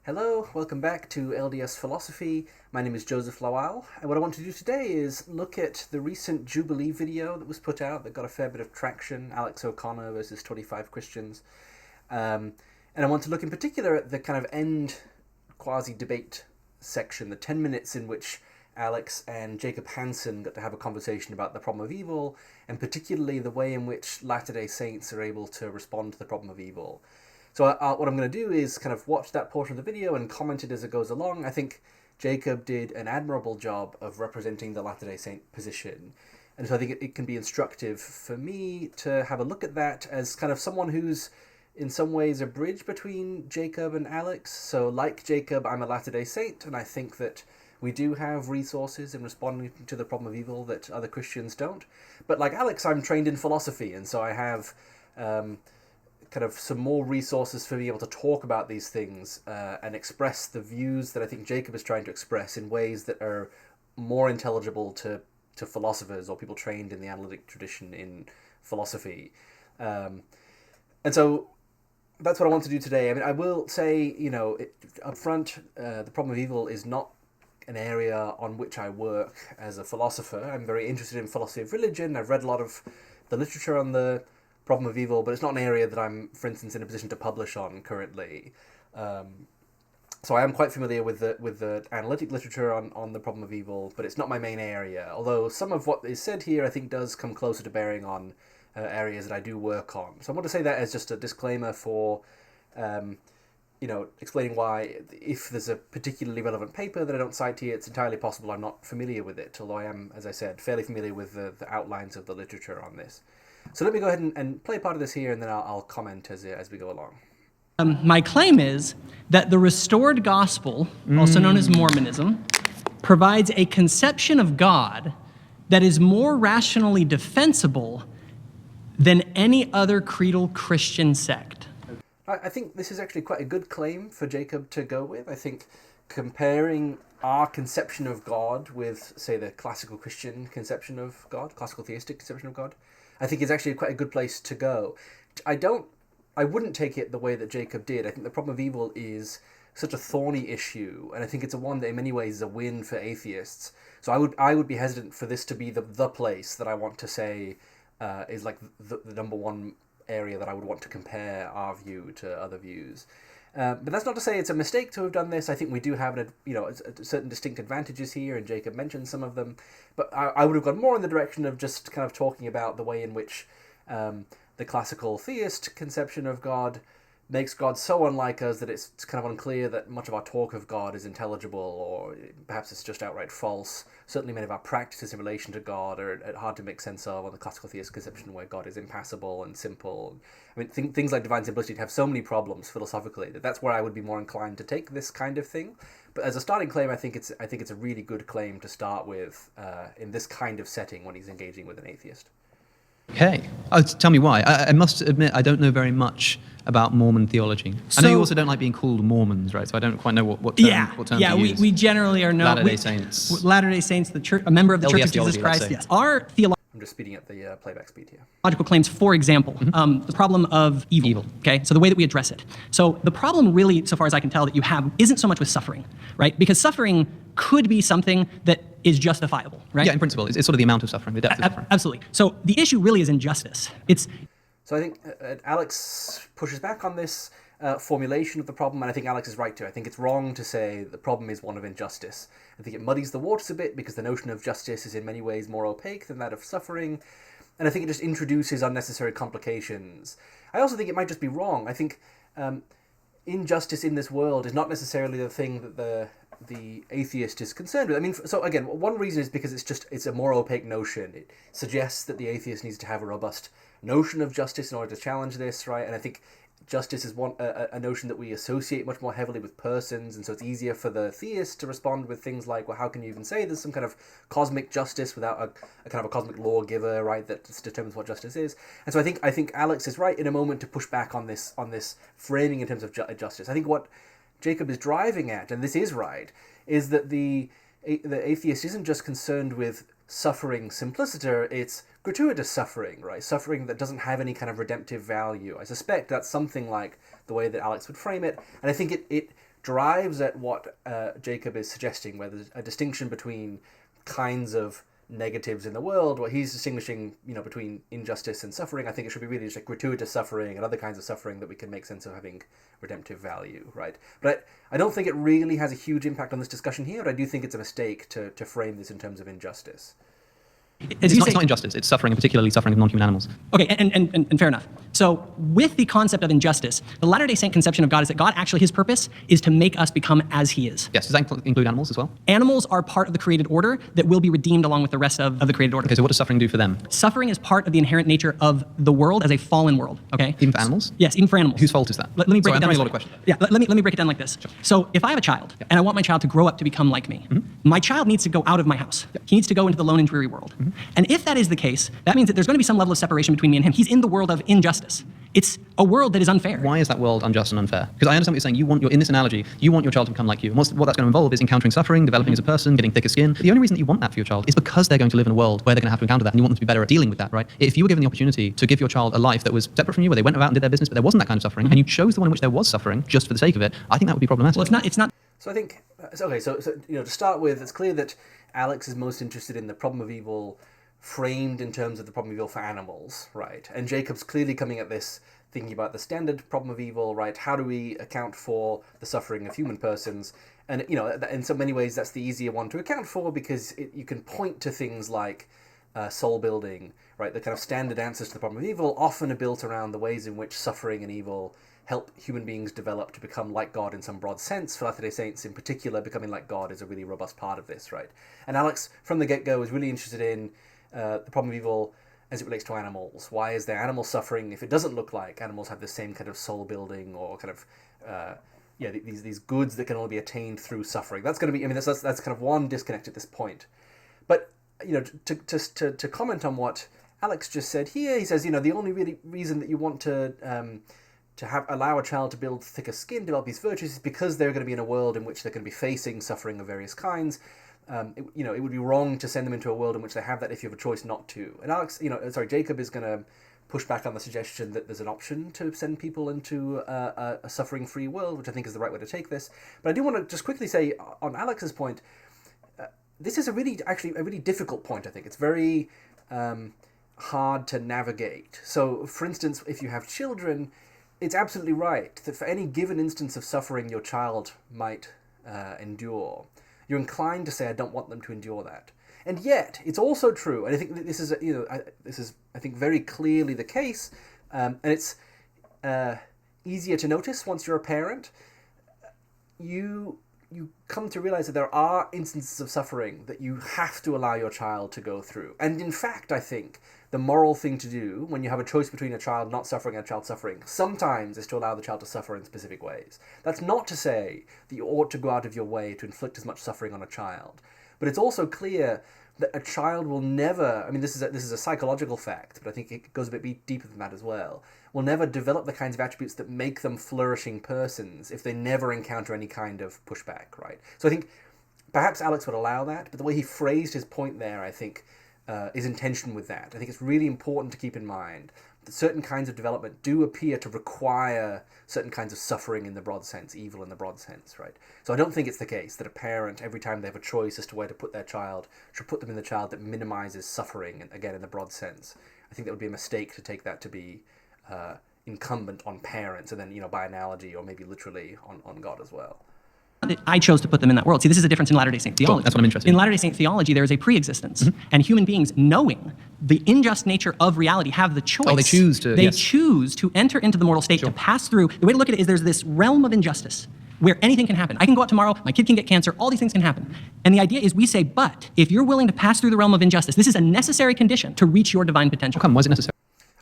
Hello, welcome back to LDS Philosophy. My name is Joseph Lawal, and what I want to do today is look at the recent Jubilee video that was put out that got a fair bit of traction, Alex O'Connor versus 25 Christians. And I want to look in particular at the kind of end quasi-debate section, the 10 minutes in which Alex and Jacob Hansen got to have a conversation about the problem of evil, and particularly the way in which Latter-day Saints are able to respond to the problem of evil. So what I'm going to do is kind of watch that portion of the video and comment it as it goes along. I think Jacob did an admirable job of representing the Latter-day Saint position. And so I think it can be instructive for me to have a look at that as kind of someone who's in some ways a bridge between Jacob and Alex. So like Jacob, I'm a Latter-day Saint, and I think that we do have resources in responding to the problem of evil that other Christians don't. But like Alex, I'm trained in philosophy, and so I have kind of some more resources for being able to talk about these things and express the views that I think Jacob is trying to express in ways that are more intelligible to philosophers or people trained in the analytic tradition in philosophy. And so that's what I want to do today. I mean, I will say, up front, the problem of evil is not an area on which I work as a philosopher. I'm very interested in philosophy of religion. I've read a lot of the literature on the problem of evil, but it's not an area that I'm, for instance, in a position to publish on currently. So I am quite familiar with the analytic literature on the problem of evil, but it's not my main area. Although some of what is said here, I think, does come closer to bearing on areas that I do work on. So I want to say that as just a disclaimer for, explaining why, if there's a particularly relevant paper that I don't cite here, it's entirely possible I'm not familiar with it, although I am, as I said, fairly familiar with the outlines of the literature on this. So let me go ahead and play part of this here, and then I'll comment as we go along. My claim is that the restored gospel, also known as Mormonism, provides a conception of God that is more rationally defensible than any other creedal Christian sect. I think this is actually quite a good claim for Jacob to go with. I think comparing our conception of God with, say, the classical Christian conception of God, classical theistic conception of God, I think is actually quite a good place to go. I wouldn't take it the way that Jacob did. I think the problem of evil is such a thorny issue, and I think it's a one that in many ways is a win for atheists. So I would be hesitant for this to be the place that I want to say is like the number one area that I would want to compare our view to other views. But that's not to say it's a mistake to have done this. I think we do have certain distinct advantages here, and Jacob mentioned some of them. But I would have gone more in the direction of just kind of talking about the way in which the classical theist conception of God makes God so unlike us that it's kind of unclear that much of our talk of God is intelligible, or perhaps it's just outright false. Certainly many of our practices in relation to God are hard to make sense of on the classical theist conception, where God is impassible and simple. I mean, things like divine simplicity have so many problems philosophically that's where I would be more inclined to take this kind of thing. But as a starting claim, I think it's a really good claim to start with in this kind of setting when he's engaging with an atheist. Okay. Oh, tell me why. I must admit, I don't know very much about Mormon theology. I know you also don't like being called Mormons, right? So I don't quite know what term to use. We generally are known Latter-day Saints. Latter-day Saints, the church, a member of the Church of Jesus Christ. Yes. Our theological I'm just speeding up the playback speed here. claims, for example, the problem of evil. Okay, so the way that we address it. So the problem really, so far as I can tell, that you have isn't so much with suffering, right? Because suffering could be something that is justifiable, right? Yeah, in principle. It's sort of the amount of suffering, the depth of suffering. Absolutely. So the issue really is injustice. So I think Alex pushes back on this formulation of the problem, and I think Alex is right too. I think it's wrong to say the problem is one of injustice. I think it muddies the waters a bit because the notion of justice is in many ways more opaque than that of suffering, and I think it just introduces unnecessary complications. I also think it might just be wrong. I think injustice in this world is not necessarily the thing that the atheist is concerned with. I mean, so again, one reason is because it's a more opaque notion. It suggests that the atheist needs to have a robust notion of justice in order to challenge this, right? And I think justice is a notion that we associate much more heavily with persons, and so it's easier for the theist to respond with things like, well, how can you even say there's some kind of cosmic justice without a kind of a cosmic lawgiver, right, that determines what justice is? And so I think Alex is right in a moment to push back on this framing in terms of justice. I think what Jacob is driving at, and this is right, is that the atheist isn't just concerned with suffering simpliciter, it's gratuitous suffering, right? Suffering that doesn't have any kind of redemptive value. I suspect that's something like the way that Alex would frame it, and I think it drives at what Jacob is suggesting, where there's a distinction between kinds of negatives in the world, what he's distinguishing, between injustice and suffering. I think it should be really just like gratuitous suffering and other kinds of suffering that we can make sense of having redemptive value, right? But I don't think it really has a huge impact on this discussion here, but I do think it's a mistake to frame this in terms of injustice. It's not injustice, it's suffering, and particularly suffering of non-human animals. Okay, and fair enough. So with the concept of injustice, the Latter-day Saint conception of God is that God actually, his purpose is to make us become as he is. Yes, does that include animals as well? Animals are part of the created order that will be redeemed along with the rest of the created order. Okay, so what does suffering do for them? Suffering is part of the inherent nature of the world as a fallen world, okay? Even for animals? Yes, even for animals. Whose fault is that? Let me break it down. I'm a lot of questions. Yeah, let me break it down like this. Sure. So if I have a child, and I want my child to grow up to become like me, my child needs to go out of my house. He needs to go into the lone and dreary world. And if that is the case, that means that there's going to be some level of separation between me and him. He's in the world of injustice. It's a world that is unfair. Why is that world unjust and unfair? Because I understand what you're saying. In this analogy, you want your child to become like you. And what that's going to involve is encountering suffering, developing as a person, getting thicker skin. But the only reason that you want that for your child is because they're going to live in a world where they're going to have to encounter that, and you want them to be better at dealing with that, right? If you were given the opportunity to give your child a life that was separate from you, where they went about and did their business, but there wasn't that kind of suffering, and you chose the one in which there was suffering just for the sake of it, I think that would be problematic. Well, it's not. So I think, okay, so to start with, it's clear that Alex is most interested in the problem of evil framed in terms of the problem of evil for animals, right? And Jacob's clearly coming at this thinking about the standard problem of evil, right? How do we account for the suffering of human persons? And, in so many ways, that's the easier one to account for because you can point to things like soul building, right? The kind of standard answers to the problem of evil often are built around the ways in which suffering and evil help human beings develop to become like God in some broad sense. For Latter-day Saints in particular, becoming like God is a really robust part of this, right? And Alex, from the get-go, is really interested in the problem of evil as it relates to animals. Why is there animal suffering if it doesn't look like animals have the same kind of soul building or kind of these goods that can only be attained through suffering? That's going to be, that's kind of one disconnect at this point. But to comment on what Alex just said here, he says the only really reason that you want to allow a child to build thicker skin, develop these virtues, is because they're going to be in a world in which they're going to be facing suffering of various kinds. It would be wrong to send them into a world in which they have that if you have a choice not to. And Jacob is going to push back on the suggestion that there's an option to send people into a suffering-free world, which I think is the right way to take this. But I do want to just quickly say, on Alex's point, this is a really difficult point, I think. It's very hard to navigate. So, for instance, if you have children, it's absolutely right that for any given instance of suffering your child might endure, you're inclined to say, I don't want them to endure that. And yet, it's also true, and I think that this is, I think, very clearly the case, and it's easier to notice once you're a parent. You come to realize that there are instances of suffering that you have to allow your child to go through. And in fact, I think the moral thing to do when you have a choice between a child not suffering and a child suffering sometimes is to allow the child to suffer in specific ways. That's not to say that you ought to go out of your way to inflict as much suffering on a child. But it's also clear that a child will never, this is a psychological fact, but I think it goes a bit deeper than that as well, will never develop the kinds of attributes that make them flourishing persons if they never encounter any kind of pushback, right? So I think perhaps Alex would allow that, but the way he phrased his point there, I think, is in tension with that. I think it's really important to keep in mind that certain kinds of development do appear to require certain kinds of suffering in the broad sense, evil in the broad sense, right? So I don't think it's the case that a parent, every time they have a choice as to where to put their child, should put them in the child that minimizes suffering, and again, in the broad sense. I think that would be a mistake to take that to be incumbent on parents, and then, by analogy, or maybe literally on God as well. I chose to put them in that world. See, this is a difference in Latter-day Saint theology. Sure, that's what I'm interested in. In Latter-day Saint theology, there is a pre-existence, and human beings, knowing the unjust nature of reality, have the choice. Oh, they choose to. They choose to enter into the mortal state, to pass through. The way to look at it is there's this realm of injustice where anything can happen. I can go out tomorrow, my kid can get cancer, all these things can happen. And the idea is we say, but if you're willing to pass through the realm of injustice, this is a necessary condition to reach your divine potential. How come? Why is it necessary?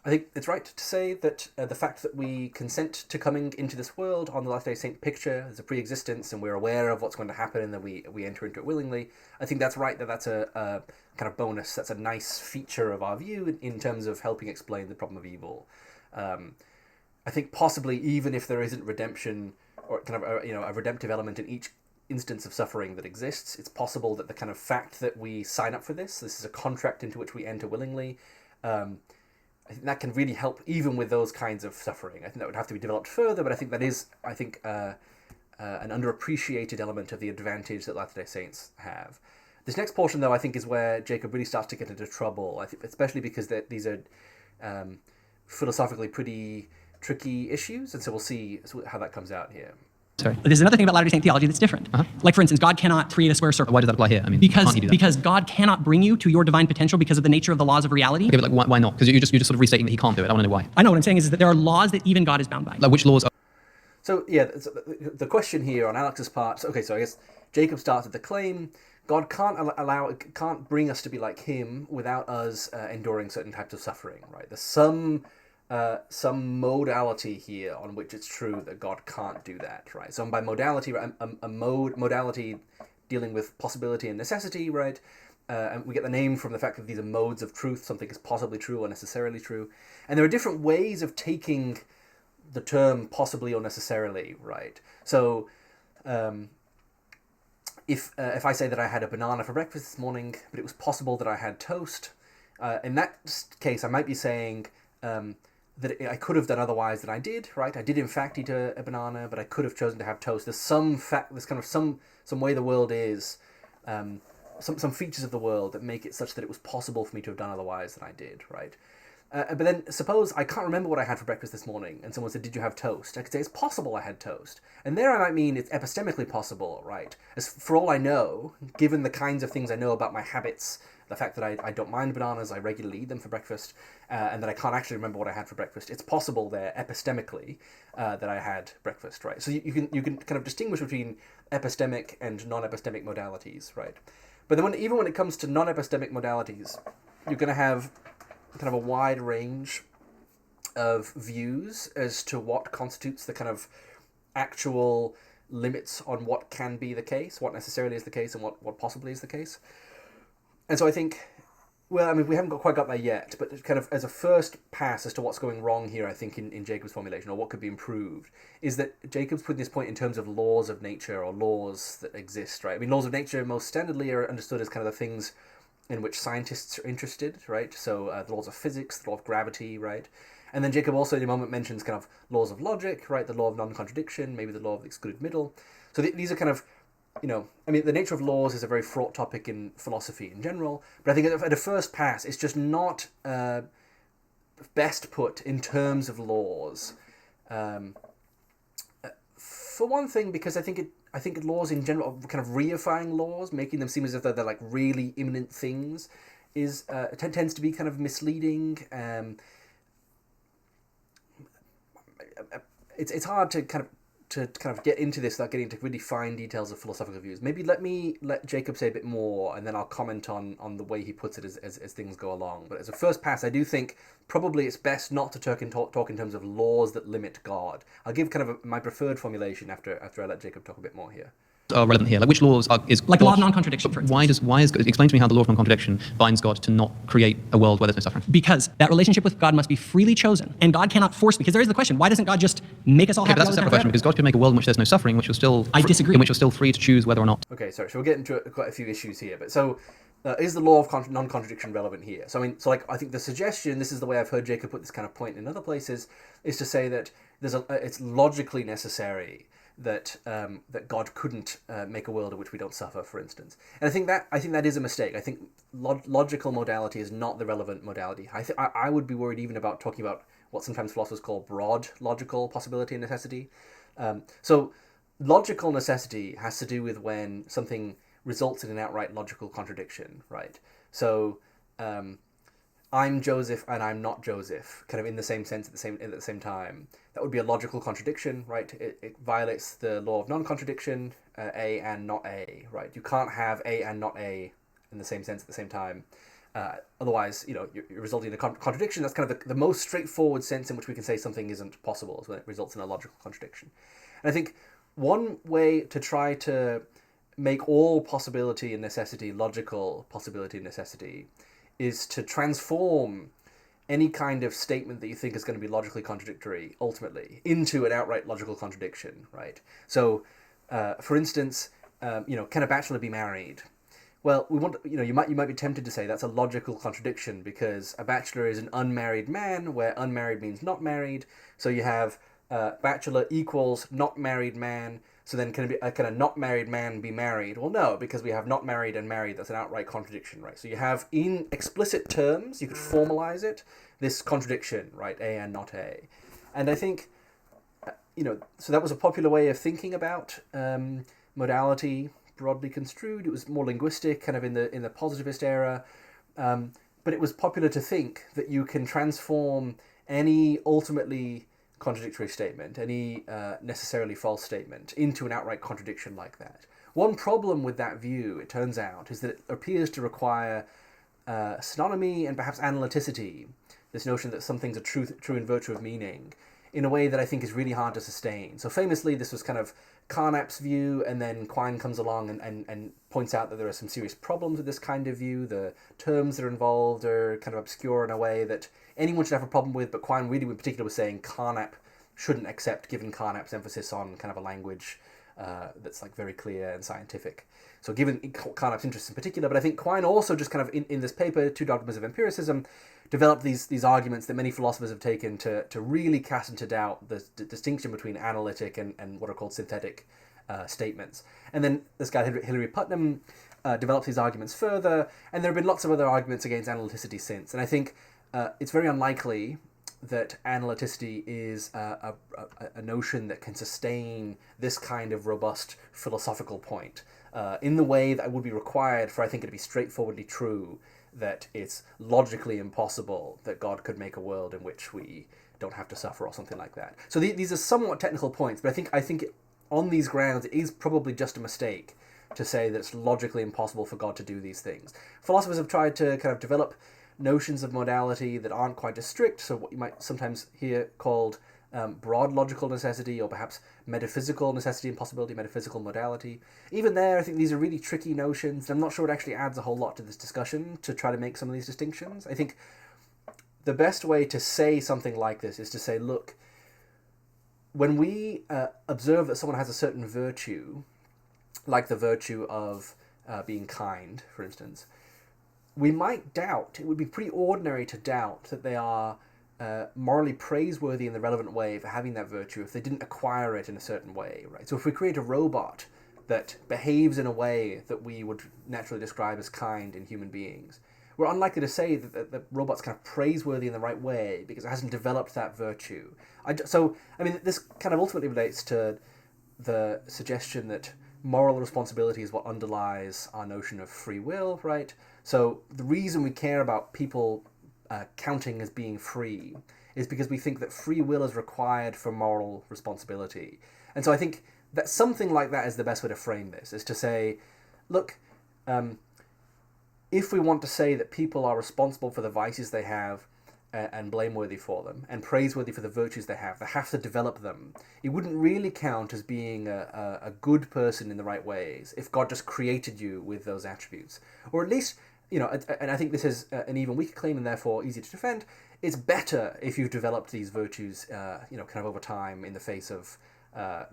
I think it's right to say that the fact that we consent to coming into this world on the Latter-day Saint picture as a pre-existence, and we're aware of what's going to happen, and then we enter into it willingly, I think that's right, that's a kind of bonus. That's a nice feature of our view in terms of helping explain the problem of evil. I think possibly even if there isn't redemption or kind of a redemptive element in each instance of suffering that exists. It's possible that the kind of fact that we sign up for this is a contract into which we enter willingly. I think that can really help even with those kinds of suffering. I think that would have to be developed further, but I think that is, an underappreciated element of the advantage that Latter-day Saints have. This next portion, though, I think is where Jacob really starts to get into trouble. I think, especially because these are philosophically pretty tricky issues, and so we'll see how that comes out here. Sorry. There's another thing about Latter-day Saint theology that's different. Like, for instance, God cannot create a square circle. Why does that apply here? I mean, can't he do that? Because God cannot bring you to your divine potential because of the nature of the laws of reality. Okay, but like, why not? Because you're just sort of restating that he can't do it. I want to know why. I know what I'm saying is that there are laws that even God is bound by. Like, which laws are... So yeah, the question here on Alex's part. Okay, so I guess Jacob started the claim: God can't bring us to be like Him without us enduring certain types of suffering. Right? There's some modality here on which it's true that God can't do that. Right? So by modality, modality dealing with possibility and necessity. Right? And we get the name from the fact that these are modes of truth. Something is possibly true or necessarily true, and there are different ways of taking the term possibly or necessarily, right? So if I say that I had a banana for breakfast this morning, but it was possible that I had toast, in that case I might be saying that I could have done otherwise than I did, right? I did in fact eat a banana, but I could have chosen to have toast. There's some way the world is, some features of the world that make it such that it was possible for me to have done otherwise than I did, right? But then suppose I can't remember what I had for breakfast this morning, and someone said, "Did you have toast?" I could say, "It's possible I had toast." And there I might mean it's epistemically possible, right? As for all I know, given the kinds of things I know about my habits, the fact that I don't mind bananas, I regularly eat them for breakfast, and that I can't actually remember what I had for breakfast, it's possible there epistemically that I had breakfast, right? So you can kind of distinguish between epistemic and non-epistemic modalities, right? But then even when it comes to non-epistemic modalities, you're going to have kind of a wide range of views as to what constitutes the kind of actual limits on what can be the case, what necessarily is the case, and what possibly is the case. And so I think, well, I mean, we haven't quite got there yet, but kind of as a first pass as to what's going wrong here, I think, in Jacob's formulation, or what could be improved, is that Jacob's putting this point in terms of laws of nature, or laws that exist, right? I mean, laws of nature most standardly are understood as kind of the things in which scientists are interested, right? So the laws of physics, the law of gravity, right? And then Jacob also in a moment mentions kind of laws of logic, right? The law of non-contradiction, maybe the law of the excluded middle. So these are kind of, I mean, the nature of laws is a very fraught topic in philosophy in general, but I think at a first pass, it's just not best put in terms of laws. For one thing, because I think laws in general, kind of reifying laws, making them seem as if they're like really imminent things, is tends to be kind of misleading. It's hard to kind of get into this without getting into really fine details of philosophical views. Maybe let Jacob say a bit more, and then I'll comment on the way he puts it as things go along. But as a first pass, I do think probably it's best not to talk in terms of laws that limit God. I'll give kind of my preferred formulation after I let Jacob talk a bit more here. Are relevant here? Like, which laws is like the law of non-contradiction, for instance. Explain to me how the law of non-contradiction binds God to not create a world where there's no suffering? Because that relationship with God must be freely chosen, and God cannot force, because there is the question, why doesn't God just make us all happy? But that's a separate question, because God could make a world in which there's no suffering, which you're still I disagree. In which you're still free to choose whether or not. Okay, sorry. So we'll get into quite a few issues here, but so is the law of non-contradiction relevant here? So I think the suggestion, this is the way I've heard Jacob put this kind of point in other places, is to say that it's logically necessary that God couldn't make a world in which we don't suffer, for instance. And I think that is a mistake. I think logical modality is not the relevant modality. I would be worried even about talking about what sometimes philosophers call broad logical possibility and necessity. So logical necessity has to do with when something results in an outright logical contradiction, right? So I'm Joseph and I'm not Joseph, kind of in the same sense at the same time. That would be a logical contradiction, right? It violates the law of non-contradiction, A and not A, right? You can't have A and not A in the same sense at the same time. Otherwise, you're resulting in a contradiction. That's kind of the most straightforward sense in which we can say something isn't possible, is when it results in a logical contradiction. And I think one way to try to make all possibility and necessity logical possibility and necessity is to transform any kind of statement that you think is going to be logically contradictory ultimately into an outright logical contradiction, right? So, for instance, can a bachelor be married? Well, you might be tempted to say that's a logical contradiction because a bachelor is an unmarried man, where unmarried means not married. So you have bachelor equals not married man. So then can a not married man be married? Well, no, because we have not married and married. That's an outright contradiction, right? So you have in explicit terms, you could formalize it, this contradiction, right? A and not A. And I think, so that was a popular way of thinking about modality, broadly construed. It was more linguistic, kind of in the positivist era, but it was popular to think that you can transform any ultimately contradictory statement, any necessarily false statement, into an outright contradiction like that. One problem with that view, it turns out, is that it appears to require synonymy and perhaps analyticity, this notion that some things are true in virtue of meaning, in a way that I think is really hard to sustain. So famously, this was kind of Carnap's view, and then Quine comes along and points out that there are some serious problems with this kind of view. The terms that are involved are kind of obscure in a way that anyone should have a problem with, but Quine really in particular was saying Carnap shouldn't accept, given Carnap's emphasis on kind of a language that's like very clear and scientific. So given Carnap's interests in particular, but I think Quine also just kind of in this paper, Two Dogmas of Empiricism, developed these arguments that many philosophers have taken to really cast into doubt the distinction between analytic and what are called synthetic statements. And then this guy, Hilary Putnam, develops these arguments further, and there have been lots of other arguments against analyticity since. And I think it's very unlikely that analyticity is a notion that can sustain this kind of robust philosophical point in the way that would be required for, I think, it to be straightforwardly true that it's logically impossible that God could make a world in which we don't have to suffer or something like that. So these are somewhat technical points, but I think on these grounds it is probably just a mistake to say that it's logically impossible for God to do these things. Philosophers have tried to kind of develop notions of modality that aren't quite as strict, so what you might sometimes hear called broad logical necessity, or perhaps metaphysical necessity and possibility, metaphysical modality. Even there, I think these are really tricky notions. I'm not sure it actually adds a whole lot to this discussion to try to make some of these distinctions. I think the best way to say something like this is to say, look, when we observe that someone has a certain virtue, like the virtue of being kind, for instance, we might doubt, it would be pretty ordinary to doubt that they are morally praiseworthy in the relevant way for having that virtue if they didn't acquire it in a certain way, right? So if we create a robot that behaves in a way that we would naturally describe as kind in human beings, we're unlikely to say that the robot's kind of praiseworthy in the right way because it hasn't developed that virtue. This kind of ultimately relates to the suggestion that moral responsibility is what underlies our notion of free will, right? So the reason we care about people counting as being free is because we think that free will is required for moral responsibility. And so I think that something like that is the best way to frame this, is to say, look, if we want to say that people are responsible for the vices they have and blameworthy for them, and praiseworthy for the virtues they have to develop them, it wouldn't really count as being a good person in the right ways if God just created you with those attributes. Or at least, and I think this is an even weaker claim and therefore easy to defend, it's better if you've developed these virtues, kind of over time in the face of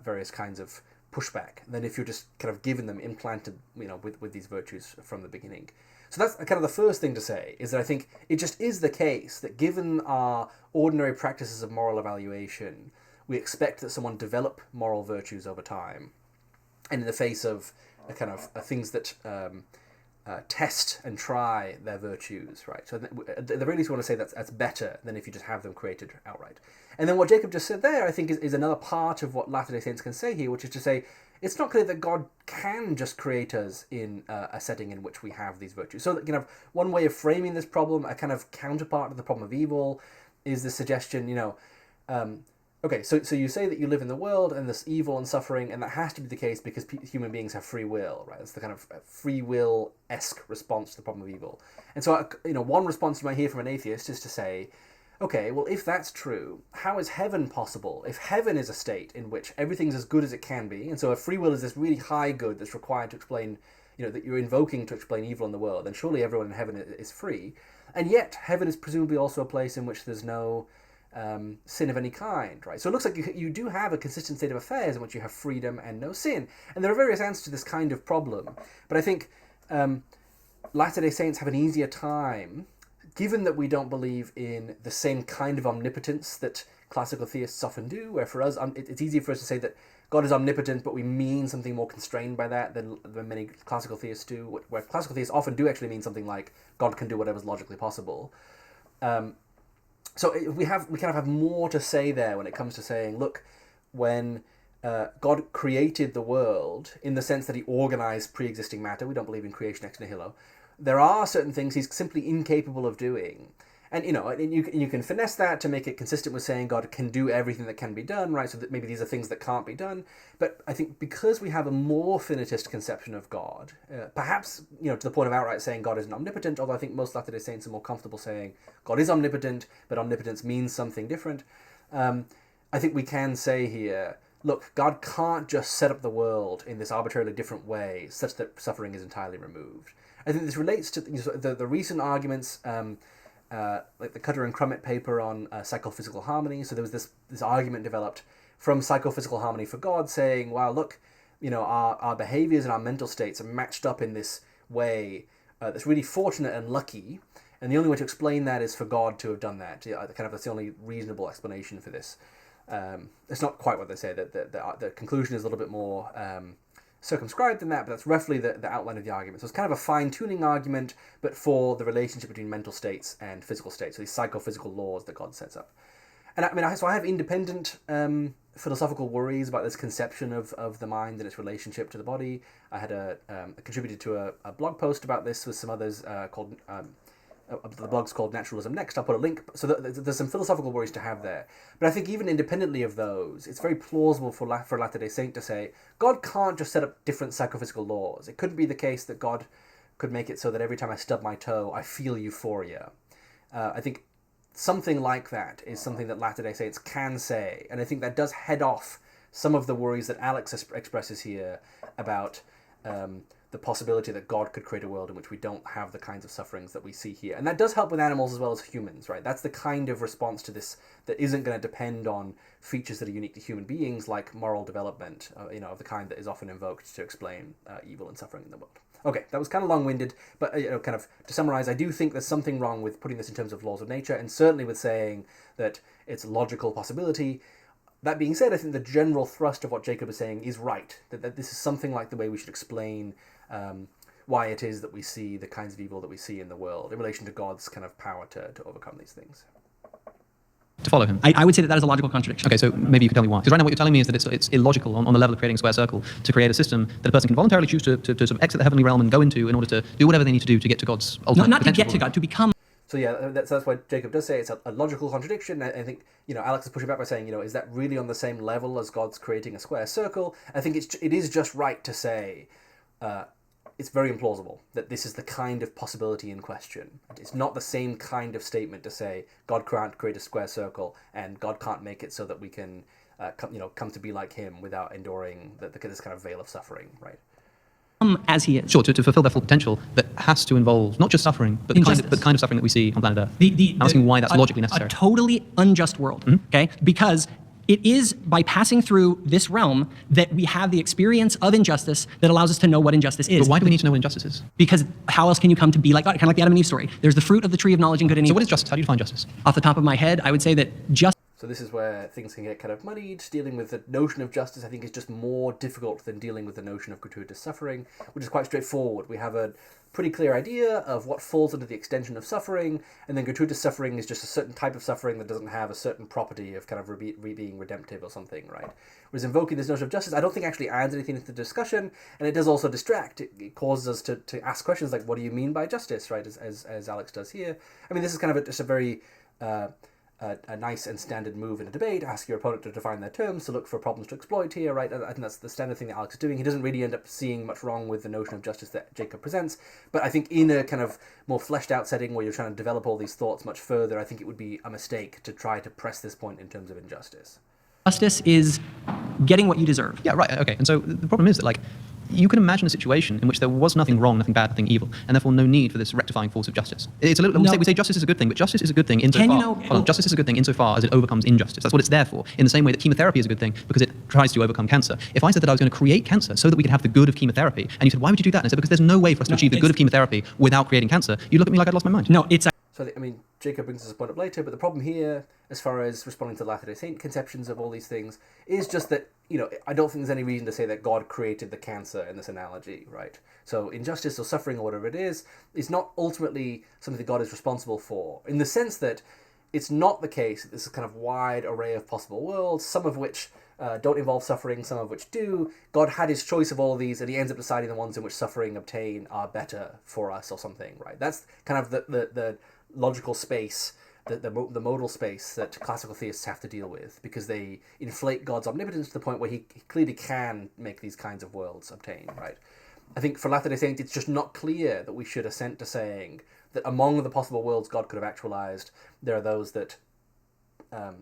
various kinds of pushback than if you're just kind of given them implanted, with these virtues from the beginning. So that's kind of the first thing to say, is that I think it just is the case that given our ordinary practices of moral evaluation, we expect that someone develop moral virtues over time. And in the face of things that test and try their virtues, right? So at the very least, we want to say that's better than if you just have them created outright. And then what Jacob just said there, I think, is another part of what Latter-day Saints can say here, which is to say, it's not clear that God can just create us in a setting in which we have these virtues. So that, one way of framing this problem, a kind of counterpart to the problem of evil, is the suggestion, okay, so you say that you live in the world and there's evil and suffering, and that has to be the case because human beings have free will, right? That's the kind of free will-esque response to the problem of evil. And so, one response you might hear from an atheist is to say, okay, well, if that's true, how is heaven possible? If heaven is a state in which everything's as good as it can be, and so if free will is this really high good that's required to explain, that you're invoking to explain evil in the world, then surely everyone in heaven is free. And yet, heaven is presumably also a place in which there's no sin of any kind, right? So it looks like you do have a consistent state of affairs in which you have freedom and no sin. And there are various answers to this kind of problem. But I think Latter-day Saints have an easier time, given that we don't believe in the same kind of omnipotence that classical theists often do, where for us, it's easier for us to say that God is omnipotent, but we mean something more constrained by that than many classical theists do, where classical theists often do actually mean something like God can do whatever's logically possible. So we kind of have more to say there when it comes to saying, look, when God created the world in the sense that he organized pre-existing matter, we don't believe in creation ex nihilo, there are certain things he's simply incapable of doing. And, you can finesse that to make it consistent with saying God can do everything that can be done, right? So that maybe these are things that can't be done. But I think because we have a more finitist conception of God, perhaps, to the point of outright saying God isn't omnipotent, although I think most Latter-day Saints are more comfortable saying God is omnipotent, but omnipotence means something different. I think we can say here, look, God can't just set up the world in this arbitrarily different way such that suffering is entirely removed. I think this relates to the recent arguments, like the Cutter and Crummett paper on psychophysical harmony. So there was this argument developed from psychophysical harmony for God saying, wow, look, our behaviors and our mental states are matched up in this way that's really fortunate and lucky. And the only way to explain that is for God to have done that. That's the only reasonable explanation for this. It's not quite what they say. The conclusion is a little bit more circumscribed than that, but that's roughly the outline of the argument. So it's kind of a fine-tuning argument, but for the relationship between mental states and physical states, so these psychophysical laws that God sets up. And so I have independent philosophical worries about this conception of the mind and its relationship to the body. I had contributed to a blog post about this with some others called... the blog's called Naturalism Next. I'll put a link. So there's some philosophical worries to have there. But I think even independently of those, it's very plausible for Latter-day Saint to say, God can't just set up different psychophysical laws. It couldn't be the case that God could make it so that every time I stub my toe, I feel euphoria. I think something like that is something that Latter-day Saints can say. And I think that does head off some of the worries that Alex expresses here about the possibility that God could create a world in which we don't have the kinds of sufferings that we see here. And that does help with animals as well as humans, right? That's the kind of response to this that isn't going to depend on features that are unique to human beings, like moral development, of the kind that is often invoked to explain evil and suffering in the world. Okay, that was kind of long-winded, but kind of to summarize, I do think there's something wrong with putting this in terms of laws of nature, and certainly with saying that it's a logical possibility. That being said, I think the general thrust of what Jacob is saying is right, that this is something like the way we should explain why it is that we see the kinds of evil that we see in the world in relation to God's kind of power to overcome these things. To follow him. I would say that is a logical contradiction. Okay, so maybe you can tell me why. Because right now what you're telling me is that it's illogical on the level of creating a square circle to create a system that a person can voluntarily choose to sort of exit the heavenly realm and go into in order to do whatever they need to do to get to God's ultimate Not to potential. get to God, to become. So yeah, that's why Jacob does say it's a logical contradiction. I think, Alex is pushing back by saying, is that really on the same level as God's creating a square circle? I think it is just right to say it's very implausible that this is the kind of possibility in question. It's not the same kind of statement to say God can't create a square circle and God can't make it so that we can come to be like him without enduring this kind of veil of suffering, right? As he is. Sure, to fulfill their full potential, that has to involve not just suffering, but the kind of suffering that we see on planet Earth. I'm asking why that's logically necessary. A totally unjust world, okay? Because it is by passing through this realm that we have the experience of injustice that allows us to know what injustice is. But why do we need to know what injustice is? Because how else can you come to be like God? Kind of like the Adam and Eve story. There's the fruit of the tree of knowledge and good and evil. So what is justice? How do you define justice? Off the top of my head, I would say that justice. So this is where things can get kind of muddied. Dealing with the notion of justice, I think, is just more difficult than dealing with the notion of gratuitous suffering, which is quite straightforward. We have a pretty clear idea of what falls under the extension of suffering, and then gratuitous suffering is just a certain type of suffering that doesn't have a certain property of kind of being redemptive or something, right? Whereas invoking this notion of justice, I don't think actually adds anything to the discussion, and it does also distract. It causes us to ask questions like, what do you mean by justice, right, as Alex does here. I mean, this is kind of just a very... a nice and standard move in a debate, ask your opponent to define their terms, to look for problems to exploit here, right? I think that's the standard thing that Alex is doing. He doesn't really end up seeing much wrong with the notion of justice that Jacob presents, but I think in a kind of more fleshed out setting where you're trying to develop all these thoughts much further, I think it would be a mistake to try to press this point in terms of injustice. Justice is getting what you deserve. Yeah, right, okay. And so the problem is that, like, you can imagine a situation in which there was nothing wrong, nothing bad, nothing evil, and therefore no need for this rectifying force of justice. It's a little, we say justice is a good thing, but justice is a good thing insofar. Justice is a good thing insofar as it overcomes injustice. That's what it's there for. In the same way that chemotherapy is a good thing because it tries to overcome cancer. If I said that I was going to create cancer so that we could have the good of chemotherapy, and you said, why would you do that? And I said, because there's no way for us to achieve the good of chemotherapy without creating cancer. You look at me like I'd lost my mind. No, it's... So, I mean, Jacob brings this point up later, but the problem here, as far as responding to Latter-day Saint conceptions of all these things, is just that, I don't think there's any reason to say that God created the cancer in this analogy, right? So injustice or suffering or whatever it is not ultimately something that God is responsible for, in the sense that it's not the case that this is kind of wide array of possible worlds, some of which don't involve suffering, some of which do. God had his choice of all of these, and he ends up deciding the ones in which suffering obtain are better for us or something, right? That's kind of the logical space, the modal space that classical theists have to deal with, because they inflate God's omnipotence to the point where he clearly can make these kinds of worlds obtain, right? I think for Latter-day Saints, it's just not clear that we should assent to saying that among the possible worlds God could have actualized, there are those that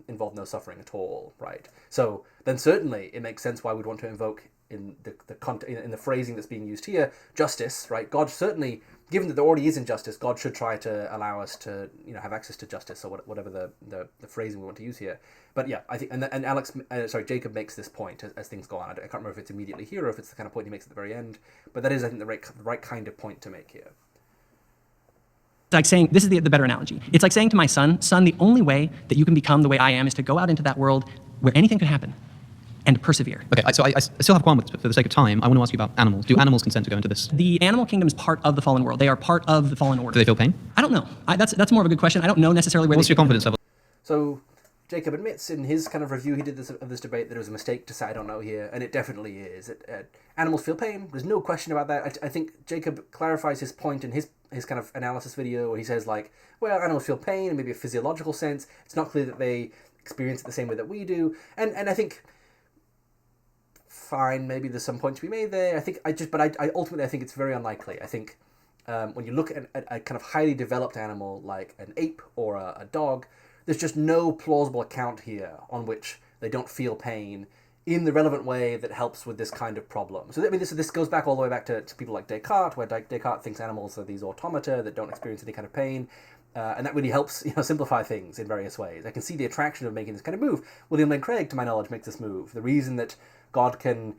involve no suffering at all, right? So then certainly it makes sense why we'd want to invoke in the phrasing that's being used here, justice, right? God certainly, given that there already is injustice, God should try to allow us to, have access to justice, or whatever the phrasing we want to use here. But yeah, I think, and Jacob makes this point as things go on. I can't remember if it's immediately here or if it's the kind of point he makes at the very end, but that is, I think, the right kind of point to make here. It's like saying, this is the better analogy. It's like saying to my son, the only way that you can become the way I am is to go out into that world where anything could happen and persevere. Okay, so I still have a qualm with, for the sake of time, I want to ask you about animals. Do animals consent to go into this? The animal kingdom is part of the fallen world. They are part of the fallen order. Do they feel pain? I don't know. That's more of a good question. I don't know necessarily where. What's your confidence level? So Jacob admits in his kind of review he did of this debate that it was a mistake to say I don't know here, and it definitely is. Animals feel pain. There's no question about that. I think Jacob clarifies his point in his kind of analysis video where he says, like, well, animals feel pain in maybe a physiological sense. It's not clear that they experience it the same way that we do. And I think, fine, maybe there's some point to be made there. I ultimately think it's very unlikely. I think when you look at a kind of highly developed animal like an ape or a dog, there's just no plausible account here on which they don't feel pain in the relevant way that helps with this kind of problem. So I mean, this goes back all the way back to people like Descartes, where Descartes thinks animals are these automata that don't experience any kind of pain, and that really helps simplify things in various ways. I can see the attraction of making this kind of move. William Lane Craig, to my knowledge, makes this move. The reason that God can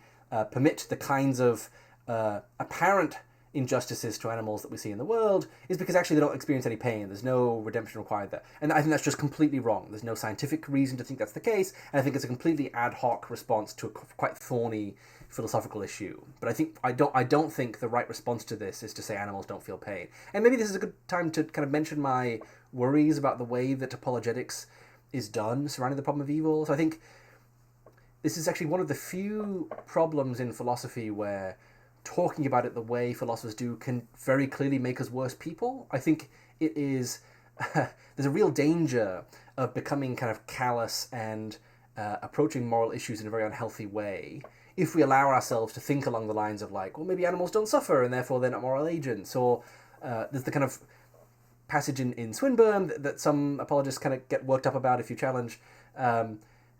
permit the kinds of apparent injustices to animals that we see in the world is because actually they don't experience any pain. There's no redemption required there. And I think that's just completely wrong. There's no scientific reason to think that's the case, and I think it's a completely ad hoc response to a quite thorny philosophical issue. But I don't think the right response to this is to say animals don't feel pain. And maybe this is a good time to kind of mention my worries about the way that apologetics is done surrounding the problem of evil. So I think this is actually one of the few problems in philosophy where talking about it the way philosophers do can very clearly make us worse people. I think it is there's a real danger of becoming kind of callous and approaching moral issues in a very unhealthy way if we allow ourselves to think along the lines of like, well, maybe animals don't suffer and therefore they're not moral agents, or there's the kind of passage in Swinburne that some apologists kind of get worked up about if you challenge,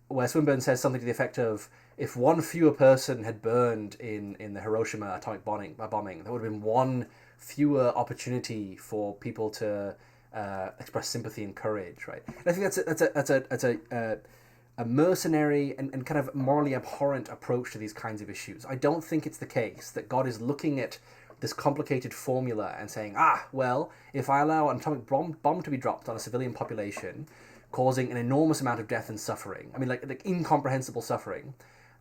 where Swinburne says something to the effect of, if one fewer person had burned in the Hiroshima atomic bombing, there would have been one fewer opportunity for people to express sympathy and courage, right? And I think that's a mercenary and kind of morally abhorrent approach to these kinds of issues. I don't think it's the case that God is looking at this complicated formula and saying, well, if I allow an atomic bomb to be dropped on a civilian population, causing an enormous amount of death and suffering, I mean, like incomprehensible suffering,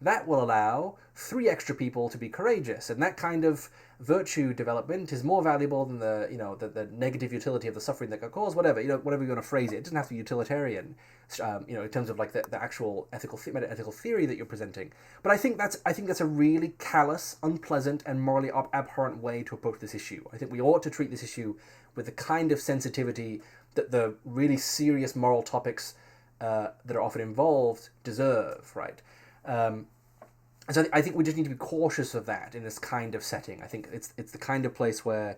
that will allow 3 extra people to be courageous, and that kind of virtue development is more valuable than the negative utility of the suffering that could cause, whatever you want to phrase it. It doesn't have to be utilitarian, in terms of like the actual ethical theory that you're presenting. But I think that's a really callous, unpleasant, and morally abhorrent way to approach this issue. I think we ought to treat this issue with the kind of sensitivity that the really serious moral topics that are often involved deserve, right? So I think we just need to be cautious of that in this kind of setting. I think it's the kind of place where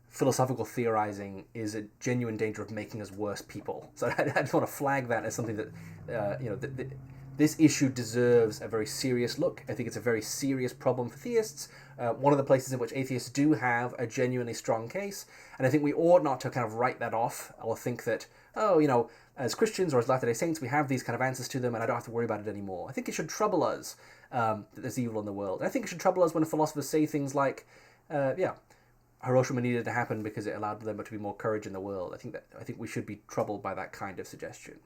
philosophical theorizing is a genuine danger of making us worse people. So I just want to flag that as something that this issue deserves a very serious look. I think it's a very serious problem for theists. One of the places in which atheists do have a genuinely strong case, and I think we ought not to kind of write that off or think that, oh, you know, as Christians or as Latter-day Saints, we have these kind of answers to them and I don't have to worry about it anymore. I think it should trouble us that there's evil in the world. And I think it should trouble us when philosophers say things like, Hiroshima needed to happen because it allowed them to be more courage in the world. I think we should be troubled by that kind of suggestion.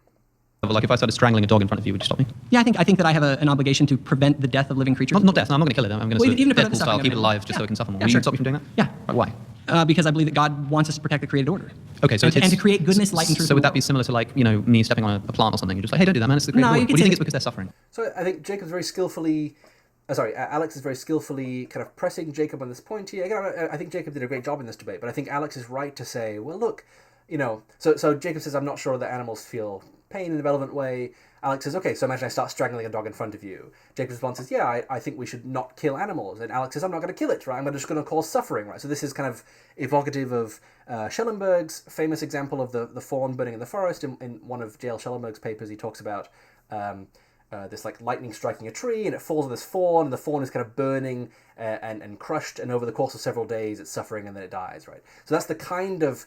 Like if I started strangling a dog in front of you, would you stop me? Yeah, I think that I have an obligation to prevent the death of living creatures. Not death. No, I'm not going to kill it. I'm going to even if Deadpool style suffering, keep it alive just so it can suffer more. Yeah, Will sure. you stop me from doing that? Yeah. Right, why? Because I believe that God wants us to protect the created order. Okay, so and to create goodness, light, and truth. So would that be similar to, like, you know, me stepping on a plant or something? You're just like, hey, don't do that, man. It's the created order. What do you think it's because they're suffering? So I think Jacob's very skillfully... Alex is very skillfully kind of pressing Jacob on this point here. Again, I think Jacob did a great job in this debate, but I think Alex is right to say, well, look, you know... So Jacob says, I'm not sure that animals feel pain in a relevant way. Alex says, okay, so imagine I start strangling a dog in front of you. Jacob's response is, yeah, I think we should not kill animals. And Alex says, I'm not going to kill it, right? I'm just going to cause suffering, right? So this is kind of evocative of Schellenberg's famous example of the fawn burning in the forest. In one of J.L. Schellenberg's papers, he talks about this like lightning striking a tree, and it falls on this fawn, and the fawn is kind of burning and crushed, and over the course of several days, it's suffering, and then it dies, right? So that's the kind of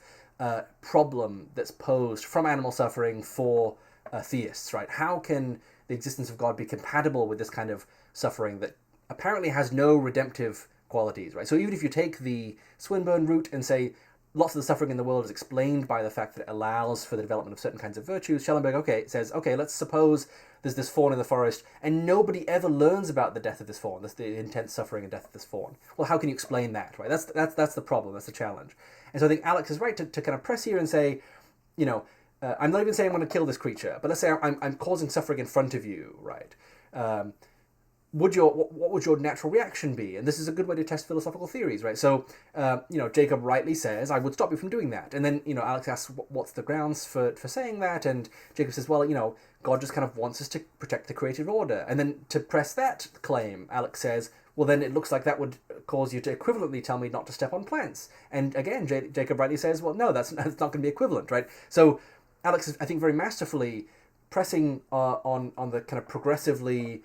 problem that's posed from animal suffering for theists, right? How can the existence of God be compatible with this kind of suffering that apparently has no redemptive qualities, right? So even if you take the Swinburne route and say lots of the suffering in the world is explained by the fact that it allows for the development of certain kinds of virtues, Schellenberg, says, let's suppose there's this fawn in the forest and nobody ever learns about the death of this fawn, the intense suffering and death of this fawn. Well, how can you explain that, right? That's the problem, that's the challenge. And so I think Alex is right to kind of press here and say, you know, I'm not even saying I'm going to kill this creature, but let's say I'm causing suffering in front of you, right? What would your natural reaction be? And this is a good way to test philosophical theories, right? So, Jacob rightly says, I would stop you from doing that. And then, Alex asks, what's the grounds for saying that? And Jacob says, well, God just kind of wants us to protect the creative order. And then to press that claim, Alex says, well, then it looks like that would cause you to equivalently tell me not to step on plants. And again, Jacob rightly says, well, no, that's not going to be equivalent, right? So Alex is, I think, very masterfully pressing on the kind of progressively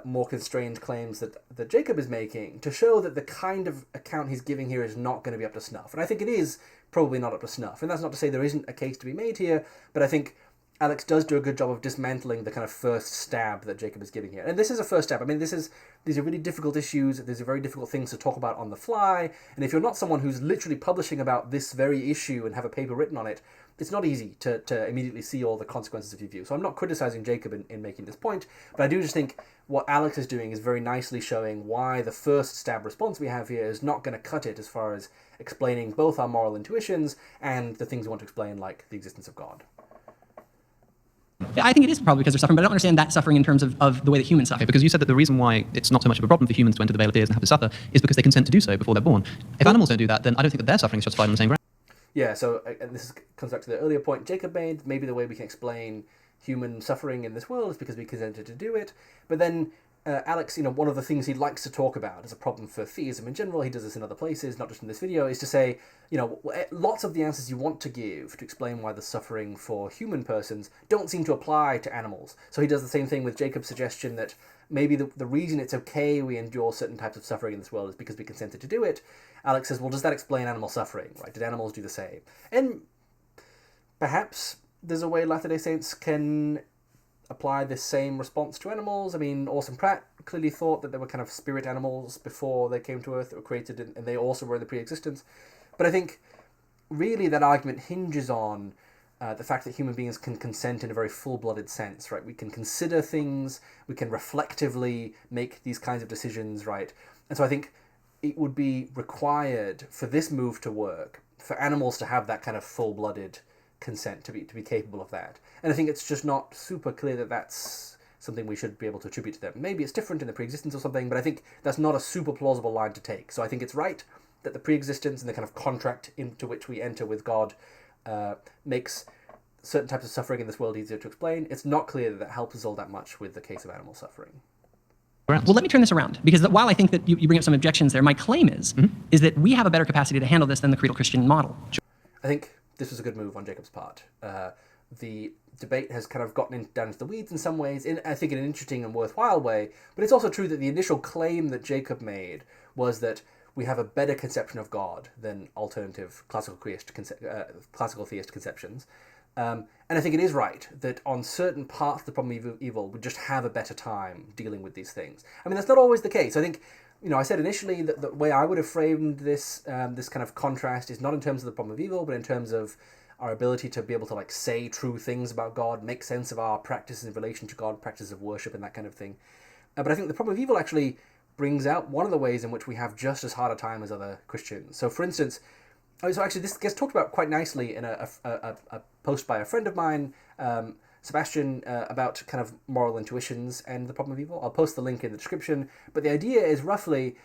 more constrained claims that Jacob is making to show that the kind of account he's giving here is not going to be up to snuff. And I think it is probably not up to snuff. And that's not to say there isn't a case to be made here, but I think Alex does do a good job of dismantling the kind of first stab that Jacob is giving here. And this is a first stab. I mean, these are really difficult issues. These are very difficult things to talk about on the fly. And if you're not someone who's literally publishing about this very issue and have a paper written on it, it's not easy to immediately see all the consequences of your view. So I'm not criticizing Jacob in making this point, but I do just think what Alex is doing is very nicely showing why the first stab response we have here is not going to cut it as far as explaining both our moral intuitions and the things we want to explain, like the existence of God. Yeah, I think it is probably because they're suffering, but I don't understand that suffering in terms of the way that humans suffer. Okay, because you said that the reason why it's not so much of a problem for humans to enter the Vale of Tears and have to suffer is because they consent to do so before they're born. If animals don't do that, then I don't think that their suffering is justified on the same ground. Yeah, so and comes back to the earlier point Jacob made. Maybe the way we can explain human suffering in this world is because we consented to do it. But then Alex, one of the things he likes to talk about as a problem for theism in general, he does this in other places, not just in this video, is to say, lots of the answers you want to give to explain why the suffering for human persons don't seem to apply to animals. So he does the same thing with Jacob's suggestion that maybe the reason it's okay we endure certain types of suffering in this world is because we consented to do it. Alex says, well, does that explain animal suffering, right? Did animals do the same? And perhaps there's a way Latter-day Saints can apply this same response to animals. I mean, Orson Pratt clearly thought that there were kind of spirit animals before they came to Earth that were created, and they also were in the pre-existence. But I think really that argument hinges on the fact that human beings can consent in a very full-blooded sense, right? We can consider things, we can reflectively make these kinds of decisions, right? And so I think it would be required for this move to work, for animals to have that kind of full-blooded consent, to be capable of that. And I think it's just not super clear that that's something we should be able to attribute to them. Maybe it's different in the pre-existence or something, but I think that's not a super plausible line to take. So I think it's right that the pre-existence and the kind of contract into which we enter with God makes certain types of suffering in this world easier to explain. It's not clear that helps us all that much with the case of animal suffering. Well, let me turn this around, because while I think that you bring up some objections there, my claim is that we have a better capacity to handle this than the creedal Christian model. I think this was a good move on Jacob's part. the debate has kind of gotten down into the weeds in some ways, I think in an interesting and worthwhile way. But it's also true that the initial claim that Jacob made was that we have a better conception of God than alternative classical theist conceptions. And I think it is right that on certain parts of the problem of evil, we just have a better time dealing with these things. I mean, that's not always the case. I think, I said initially that the way I would have framed this this kind of contrast is not in terms of the problem of evil, but in terms of our ability to be able to say true things about God, make sense of our practices in relation to God, practices of worship and that kind of thing. But I think the problem of evil actually brings out one of the ways in which we have just as hard a time as other Christians. So for instance, this gets talked about quite nicely in a post by a friend of mine, Sebastian, about kind of moral intuitions and the problem of evil. I'll post the link in the description. But the idea is roughly,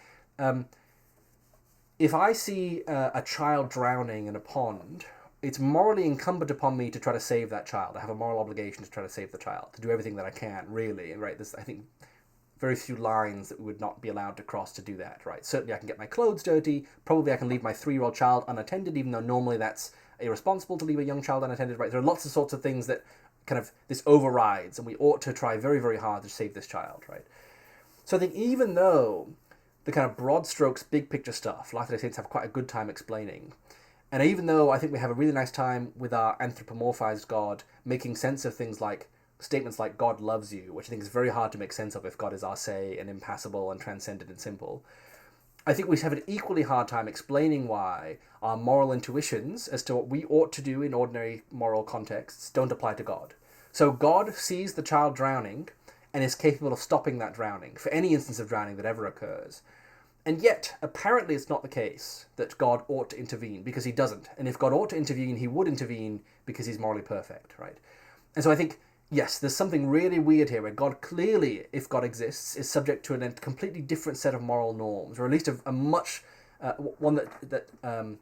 if I see a child drowning in a pond, it's morally incumbent upon me to try to save that child. I have a moral obligation to try to save the child, to do everything that I can, really. And there's, I think, very few lines that we would not be allowed to cross to do that, right? Certainly I can get my clothes dirty. Probably I can leave my 3-year-old child unattended, even though normally that's irresponsible to leave a young child unattended, right? There are lots of sorts of things that kind of this overrides, and we ought to try very, very hard to save this child, right? So I think even though the kind of broad strokes, big picture stuff, Latter-day Saints have quite a good time explaining, and even though I think we have a really nice time with our anthropomorphized God, making sense of things like statements like God loves you, which I think is very hard to make sense of if God is arse and impassible and transcendent and simple, I think we have an equally hard time explaining why our moral intuitions as to what we ought to do in ordinary moral contexts don't apply to God. So God sees the child drowning and is capable of stopping that drowning for any instance of drowning that ever occurs. And yet, apparently it's not the case that God ought to intervene, because he doesn't. And if God ought to intervene, he would intervene because he's morally perfect, right? And so I think, yes, there's something really weird here where God clearly, if God exists, is subject to a completely different set of moral norms, or at least a much, one that kind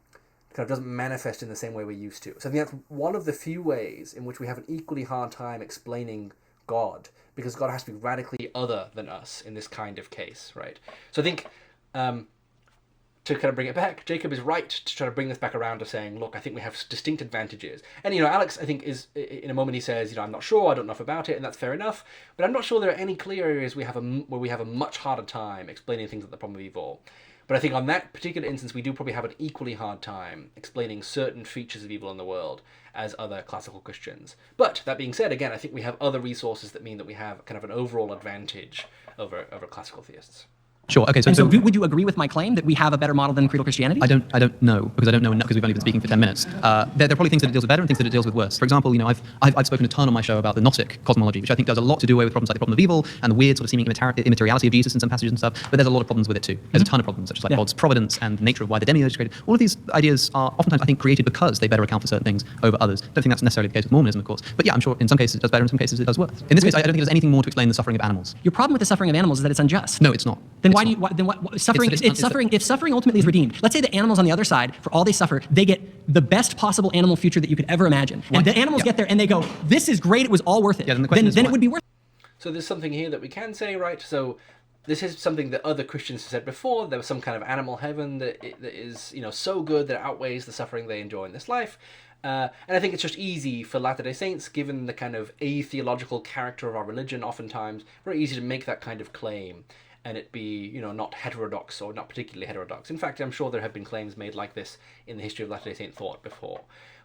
of doesn't manifest in the same way we're used to. So I think that's one of the few ways in which we have an equally hard time explaining God, because God has to be radically other than us in this kind of case, right? So I think, to kind of bring it back, Jacob is right to try to bring this back around to saying, look, I think we have distinct advantages. And, Alex, I think, is, in a moment he says, I'm not sure, I don't know enough about it, and that's fair enough, but I'm not sure there are any clear areas where we have a much harder time explaining things like the problem of evil. But I think on that particular instance, we do probably have an equally hard time explaining certain features of evil in the world as other classical Christians. But, that being said, again, I think we have other resources that mean that we have kind of an overall advantage over classical theists. Sure. Okay. So would you agree with my claim that we have a better model than creedal Christianity? I don't know, because I don't know enough, because we've only been speaking for 10 minutes. There are probably things that it deals with better and things that it deals with worse. For example, I've spoken a ton on my show about the Gnostic cosmology, which I think does a lot to do away with problems like the problem of evil and the weird sort of seeming immateriality of Jesus in some passages and stuff. But there's a lot of problems with it too. There's a ton of problems, such as God's providence and the nature of why the demiurge is created. All of these ideas are oftentimes, I think, created because they better account for certain things over others. Don't think that's necessarily the case with Mormonism, of course. But yeah, I'm sure in some cases it does better, in some cases it does worse. In this case, I don't think there's anything more to explain the suffering of animals. Your problem with the suffering of animals is that it's unjust. No, it's not. Then why do you? Then what? Suffering. If suffering ultimately is redeemed, let's say the animals on the other side, for all they suffer, they get the best possible animal future that you could ever imagine, and the animals get there and they go, "This is great. It was all worth it." Yeah, then it would be worth it. So there's something here that we can say, right? So this is something that other Christians have said before. There was some kind of animal heaven that is, so good that it outweighs the suffering they enjoy in this life. And I think it's just easy for Latter-day Saints, given the kind of atheological character of our religion, oftentimes very easy to make that kind of claim, and it be, not heterodox or not particularly heterodox. In fact, I'm sure there have been claims made like this in the history of Latter-day Saint thought before.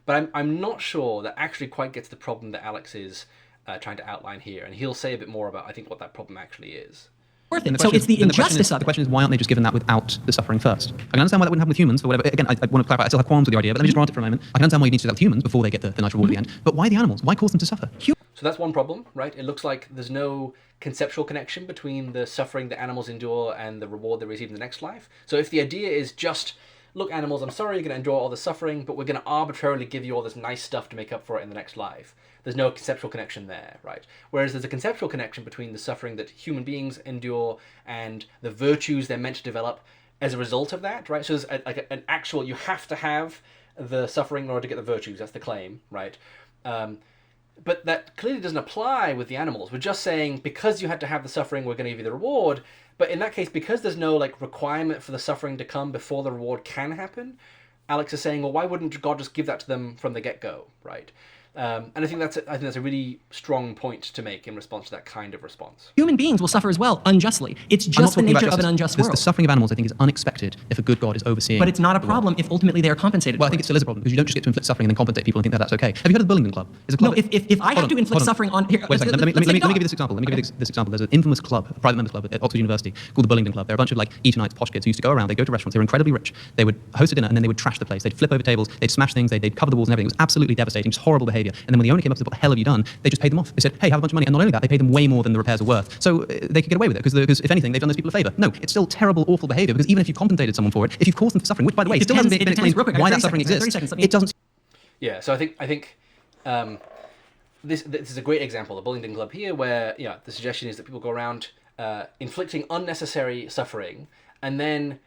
But I'm not sure that actually quite gets the problem that Alex is trying to outline here, and he'll say a bit more about, I think, what that problem actually is. Worth it. So it's the injustice of it. The question is, why aren't they just given that without the suffering first? I can understand why that wouldn't happen with humans, but whatever. Again, I want to clarify, I still have qualms with the idea, but let me just grant it for a moment. I can understand why you need to do that with humans before they get the nice reward at the end. But why the animals? Why cause them to suffer? So that's one problem, right? It looks like there's no conceptual connection between the suffering that animals endure and the reward they receive in the next life. So if the idea is just, look, animals, I'm sorry you're going to endure all the suffering, but we're going to arbitrarily give you all this nice stuff to make up for it in the next life. There's no conceptual connection there, right? Whereas there's a conceptual connection between the suffering that human beings endure and the virtues they're meant to develop as a result of that, right? So there's an actual, you have to have the suffering in order to get the virtues. That's the claim, right? But that clearly doesn't apply with the animals. We're just saying, because you had to have the suffering, we're going to give you the reward. But in that case, because there's no requirement for the suffering to come before the reward can happen, Alex is saying, well, why wouldn't God just give that to them from the get-go, right? And I think that's a really strong point to make in response to that kind of response. Human beings will suffer as well, unjustly. It's just the nature of an unjust world. The suffering of animals, I think, is unexpected if a good God is overseeing. But it's not a problem if ultimately they are compensated Well, I for think it. it still is a problem, because you don't just get to inflict suffering and then compensate people and think that that's okay. Have you heard of the Bullingdon Club? It's a club. No, if I have to inflict suffering on... Here, Wait a second. Let me let's give take you this example. Let me give you this example. There's an infamous club, a private members club at Oxford University called the Bullingdon Club. They're a bunch of like Eatonites, posh kids who used to go around. They go to restaurants. They were incredibly rich. They would host a dinner and then they would trash the place. They'd flip over tables. They'd smash things. They'd cover the walls and everything. It was absolutely devastating. Just horrible behavior. And then when the owner came up and said, "What the hell have you done?" They just paid them off. They said, "Hey, have a bunch of money." And not only that, they paid them way more than the repairs are worth. So they could get away with it because if anything, they've done those people a favor. No, it's still terrible, awful behavior, because even if you compensated someone for it, if you've caused them suffering, which by the way still hasn't been explained why that suffering exists, it doesn't. Yeah, so I think this is a great example, the Bullingdon Club here, where the suggestion is that people go around inflicting unnecessary suffering and then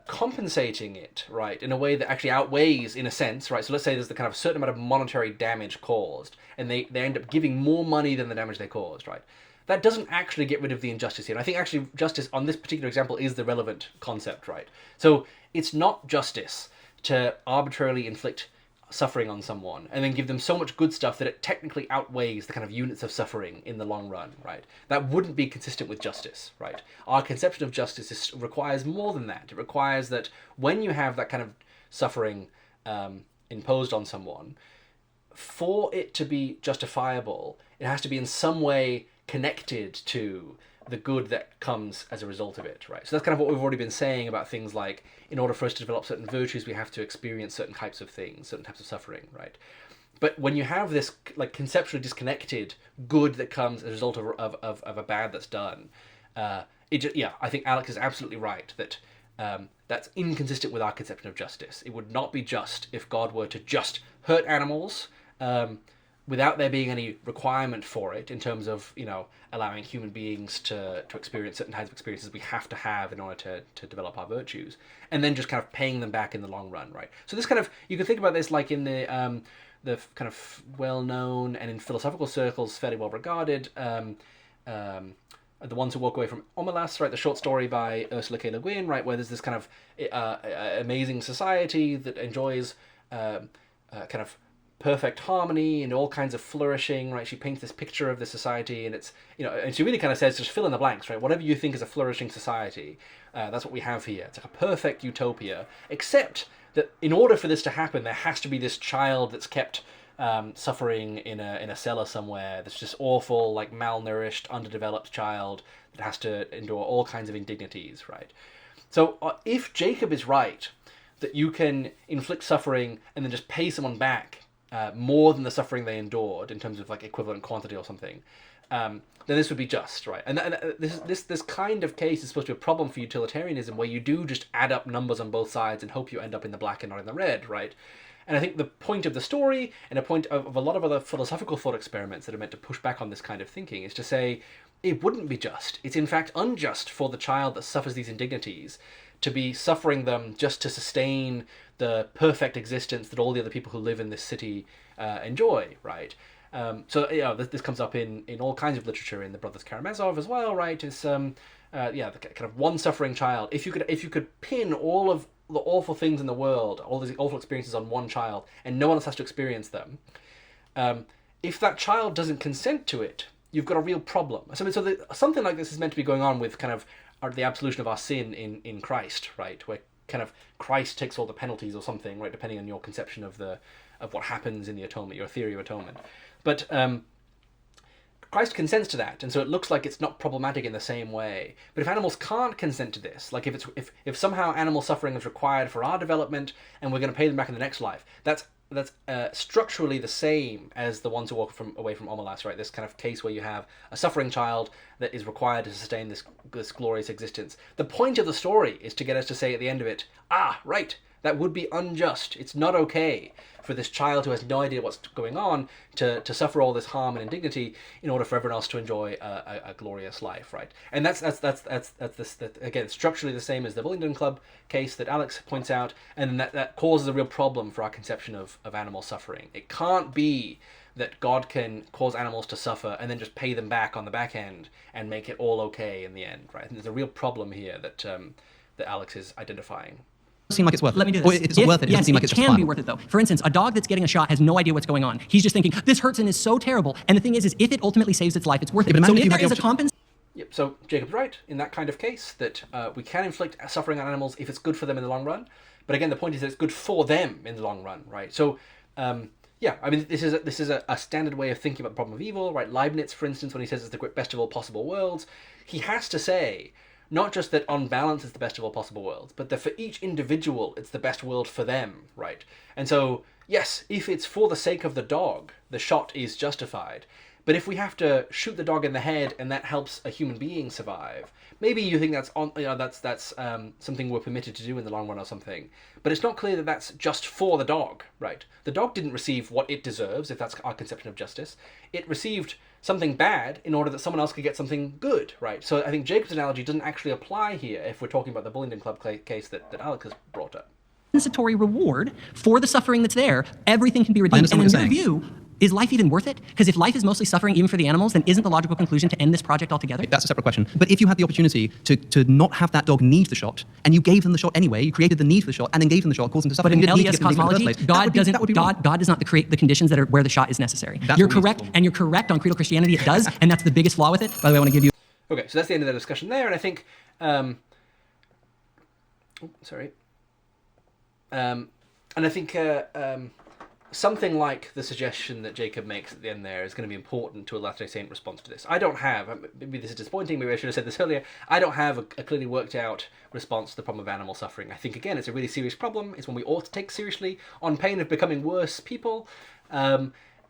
compensating it, right, in a way that actually outweighs, in a sense, right. So let's say there's the kind of certain amount of monetary damage caused, and they end up giving more money than the damage they caused, right. That doesn't actually get rid of the injustice here. And I think actually justice on this particular example is the relevant concept, right. So it's not justice to arbitrarily inflict suffering on someone and then give them so much good stuff that it technically outweighs the kind of units of suffering in the long run, right? That wouldn't be consistent with justice, right? Our conception of justice requires more than that. It requires that when you have that kind of suffering imposed on someone, for it to be justifiable, it has to be in some way connected to the good that comes as a result of it, right? So that's kind of what we've already been saying about things like, in order for us to develop certain virtues, we have to experience certain types of things, certain types of suffering, right? But when you have this like conceptually disconnected good that comes as a result of a bad that's done, I think Alex is absolutely right that that's inconsistent with our conception of justice. It would not be just if God were to just hurt animals without there being any requirement for it in terms of, allowing human beings to experience certain kinds of experiences we have to have in order to develop our virtues, and then just kind of paying them back in the long run, right? So this kind of, you can think about this like in the kind of well-known and in philosophical circles fairly well-regarded, The Ones Who Walk Away from Omelas, right? The short story by Ursula K. Le Guin, right? Where there's this kind of amazing society that enjoys kind of perfect harmony and all kinds of flourishing, right? She paints this picture of the society, and it's, and she really kind of says, just fill in the blanks, right? Whatever you think is a flourishing society, that's what we have here. It's like a perfect utopia, except that in order for this to happen, there has to be this child that's kept suffering in a cellar somewhere. That's just awful, like malnourished, underdeveloped child that has to endure all kinds of indignities, right? So if Jacob is right, that you can inflict suffering and then just pay someone back more than the suffering they endured in terms of like equivalent quantity or something, then this would be just, right? And this kind of case is supposed to be a problem for utilitarianism, where you do just add up numbers on both sides and hope you end up in the black and not in the red, right? And I think the point of the story, and a point of a lot of other philosophical thought experiments that are meant to push back on this kind of thinking, is to say it wouldn't be just. It's in fact unjust for the child that suffers these indignities to be suffering them just to sustain the perfect existence that all the other people who live in this city enjoy, right? So this comes up in all kinds of literature, in the Brothers Karamazov as well, right? It's the kind of one suffering child. If you could pin all of the awful things in the world, all these awful experiences on one child, and no one else has to experience them, if that child doesn't consent to it, you've got a real problem. So something like this is meant to be going on with kind of the absolution of our sin in Christ, right? Where kind of Christ takes all the penalties or something, right? Depending on your conception of what happens in the atonement, your theory of atonement. But Christ consents to that, and so it looks like it's not problematic in the same way. But if animals can't consent to this, like if somehow animal suffering is required for our development, and we're going to pay them back in the next life, that's structurally the same as The Ones Who Walk Away from Omelas, right? This kind of case where you have a suffering child that is required to sustain this glorious existence. The point of the story is to get us to say at the end of it, right, that would be unjust. It's not okay for this child who has no idea what's going on to suffer all this harm and indignity in order for everyone else to enjoy a glorious life, right? And that's again, structurally the same as the Bullingdon Club case that Alex points out, and that causes a real problem for our conception of animal suffering. It can't be that God can cause animals to suffer and then just pay them back on the back end and make it all okay in the end, right? And there's a real problem here that Alex is identifying. seem like it's worth it. Let me do Or this. it's worth it. It doesn't seem like it's it can be justifiable. worth it though. For instance, a dog that's getting a shot has no idea what's going on. He's just thinking, this hurts and is so terrible. And the thing is if it ultimately saves its life, it's worth it. but imagine So if you if had there the is a compensation. Yep, so Jacob's right in that kind of case that we can inflict suffering on animals if it's good for them in the long run. But again, the point is that it's good for them in the long run, right? So, yeah, I mean, this is a standard way of thinking about the problem of evil, right? Leibniz, for instance, when he says it's the best of all possible worlds, he has to say not just that on balance it's the best of all possible worlds, but that for each individual it's the best world for them, right? And so, yes, if it's for the sake of the dog, the shot is justified. But if we have to shoot the dog in the head and that helps a human being survive, maybe you think that's something we're permitted to do in the long run or something. But it's not clear that that's just for the dog, right? The dog didn't receive what it deserves, if that's our conception of justice. It received something bad in order that someone else could get something good, right? So I think Jacob's analogy doesn't actually apply here if we're talking about the Bullingdon Club case that Alex has brought up. Compensatory reward for the suffering that's there, everything can be redeemed. And in your view, is life even worth it? Because if life is mostly suffering even for the animals, then isn't the logical conclusion to end this project altogether? That's a separate question. But if you had the opportunity to not have that dog need the shot, and you gave them the shot anyway, you created the need for the shot, and then gave them the shot, caused them to suffer. But in you didn't need to LDS give them the cosmology, first place, God does not create the conditions that are where the shot is necessary. That's You're what correct, and you're correct on creedal Christianity. It does, and that's the biggest flaw with it. By the way, I want to give you. Okay, so that's the end of the discussion there, and I think, and I think something like the suggestion that Jacob makes at the end there is going to be important to a Latter-day Saint response to this. I don't have, maybe this is disappointing, maybe I should have said this earlier, I don't have a clearly worked out response to the problem of animal suffering. I think, again, it's a really serious problem. It's one we ought to take seriously on pain of becoming worse people.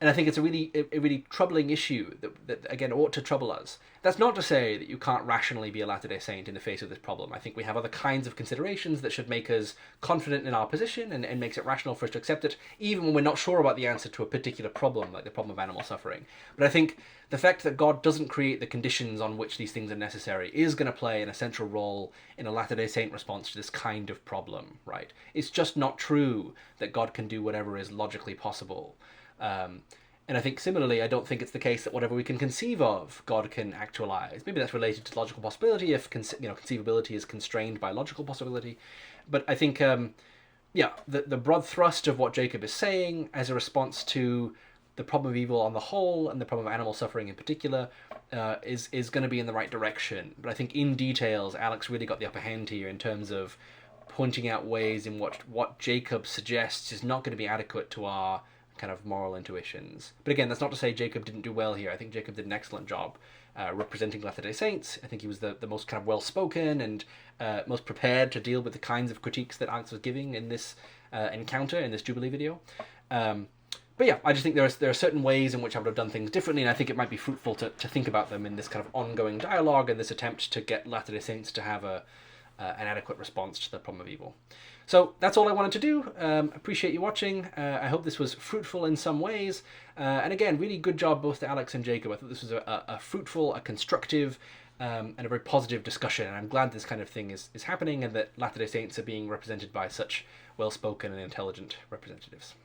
And I think it's a really troubling issue that again, ought to trouble us. That's not to say that you can't rationally be a Latter-day Saint in the face of this problem. I think we have other kinds of considerations that should make us confident in our position and makes it rational for us to accept it, even when we're not sure about the answer to a particular problem, like the problem of animal suffering. But I think the fact that God doesn't create the conditions on which these things are necessary is going to play an essential role in a Latter-day Saint response to this kind of problem, right? It's just not true that God can do whatever is logically possible. And I think similarly, I don't think it's the case that whatever we can conceive of, God can actualize. Maybe that's related to logical possibility if conceivability is constrained by logical possibility. But I think, the broad thrust of what Jacob is saying as a response to the problem of evil on the whole and the problem of animal suffering in particular is going to be in the right direction. But I think in details, Alex really got the upper hand here in terms of pointing out ways in what Jacob suggests is not going to be adequate to our kind of moral intuitions. But again, that's not to say Jacob didn't do well here. I think Jacob did an excellent job representing Latter-day Saints. I think he was the most kind of well-spoken and most prepared to deal with the kinds of critiques that Alex was giving in this encounter, in this Jubilee video. But yeah, I just think there are certain ways in which I would have done things differently, and I think it might be fruitful to think about them in this kind of ongoing dialogue and this attempt to get Latter-day Saints to have an adequate response to the problem of evil. So that's all I wanted to do. Appreciate you watching. I hope this was fruitful in some ways. And again, really good job both to Alex and Jacob. I thought this was a fruitful, a constructive, and a very positive discussion. And I'm glad this kind of thing is happening and that Latter-day Saints are being represented by such well-spoken and intelligent representatives.